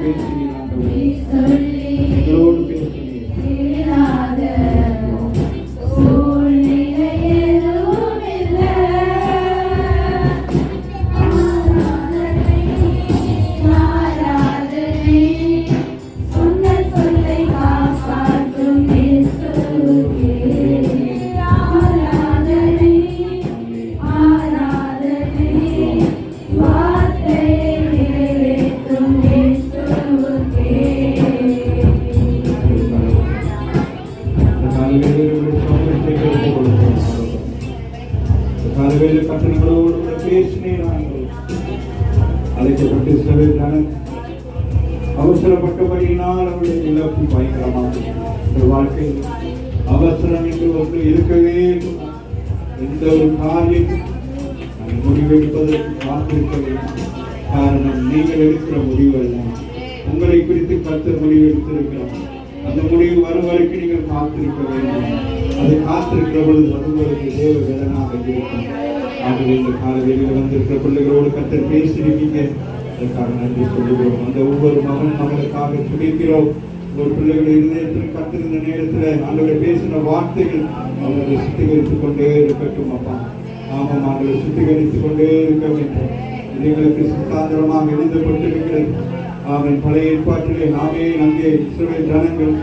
பேசுகிறீர் ஆண்டவரே, எங்களோடு பேசுகிறீர். கட்டணங்களோடு பேசினேன். அழைக்கப்பட்டு சில அவசரப்பட்டபடியினால் அவருடைய இழப்பு பயங்கரமாக வாழ்க்கையில் அவசரம் என்று ஒன்று இருக்கவே எந்த ஒரு காரியம் முடிவெடுப்பதற்கு காத்திருக்க வேண்டும். காரணம் நீங்கள் எடுக்கிற முடிவு அல்ல, உங்களை குறித்து கர்த்தர் முடிவு எடுத்திருக்கிறார். அந்த முடிவு வரும் வரைக்கும் நீங்கள் காத்திருக்க வேண்டும். அதை காத்திருக்கிற பொழுது வருவதற்கு தேவ வேதனாக இருக்கும். ஆகவே இந்த கால வெளியில் வந்திருக்கிற பிள்ளைகளோடு கர்த்தர் பேசியிருக்கீங்க, அதற்காக நன்றி சொல்லுகிறோம். அந்த ஒவ்வொரு மகனுக்காக துடிக்கிறோம். ஒரு பிள்ளைகள் இருதயத்தில் கத்திருந்த நேரத்தில் ஆண்டவரை பேசின வார்த்தைகள் அவர்களை சுத்திகரித்துக் கொண்டே இருக்கட்டும். அப்பா ஆமாம், அவர்களை சுத்திகரித்துக் கொண்டே இருக்க வேண்டும். எங்களுக்கு சுத்தாந்திரமாக எழுதப்பட்டிருக்கிறது. ஆமேன். பழைய ஏற்பாட்டிலே அங்கே இஸ்ரவேல் ஜனங்கள்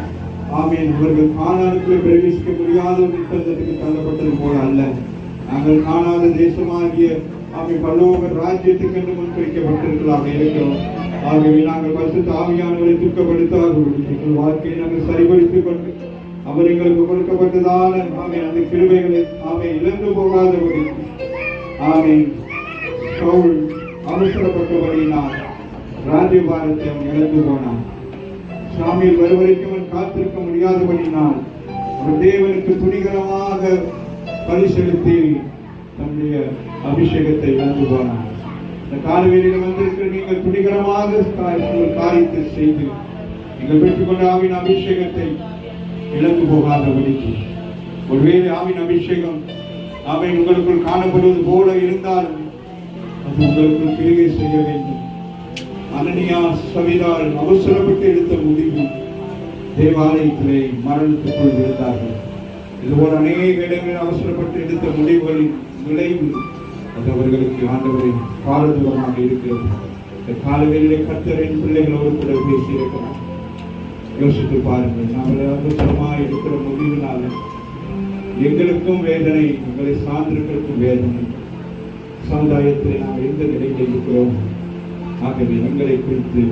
ஆமேன் அவர்கள் கானானுக்குள்ளே பிரவேசிக்க முடியாத நிர்பந்தத்துக்கு தள்ளப்பட்டது போல அல்ல, நாங்கள் காணாத தேசமாகிய பரலோக ராஜ்யத்துக்கு என்று முன்வைக்கப்பட்டிருக்கலாம் இருக்கிறோம். ஆகவே நாங்கள் பரிசுத்த ஆவியானவரை தூக்கப்படுத்தார்கள். எங்கள் வாழ்க்கையை நாங்கள் சரிபடுத்திக் கொண்டு அவர் எங்களுக்கு கொடுக்கப்பட்டதான அந்த கிருபைகளை இழந்து போகாதபடி அவசரப்பட்டபடியினால் ராஜ்யபாரத்தை அவன் இழந்து போனான். சாமியில் வருவரைக்கும் அவன் காத்திருக்க முடியாதபடினால் அவர் தேவனுக்கு துணிகரமாக பரிசெலுத்தி தன்னுடைய அபிஷேகத்தை இழந்து போனார். இந்த காலவெளியில் வந்திருக்கிற நீங்கள் துணிகரமாக ஒரு காரியத்தை செய்து நீங்கள் பெற்றுக்கொண்ட ஆவின் அபிஷேகத்தை இழந்து போகாதபடிக்கு, ஒருவேளை ஆவின் அபிஷேகம் அவை உங்களுக்குள் காணப்படுவது போல இருந்தாலும் அது உங்களுக்குள் கிரியை செய்ய வேண்டும். அனனியா சபீரால் அவசரப்பட்டு எடுத்த முடிவு தேவாலயத்திலே மரணத்துக்குள் இருந்தார்கள். இதுபோல் அநேக இடங்களில் அவசரப்பட்டு எடுத்த முடிவுகளின் விளைவு அது அவர்களுக்கு ஆண்டவரின் பாரதூரமாக இருக்கிறது. இந்த காலவெளியிலே கர்த்தரின் பிள்ளைகளோடு கூட பேசியிருக்கிறார். யோசித்து பாருங்கள், நாங்கள் அவசரமாக எடுக்கிற முடிவினால எங்களுக்கும் வேதனை, எங்களை சார்ந்திருக்கிறதுக்கும் வேதனை. சமுதாயத்தில் நாம் எந்த நிலையில் இருக்கிறோம். ஆகவே எங்களை குறித்து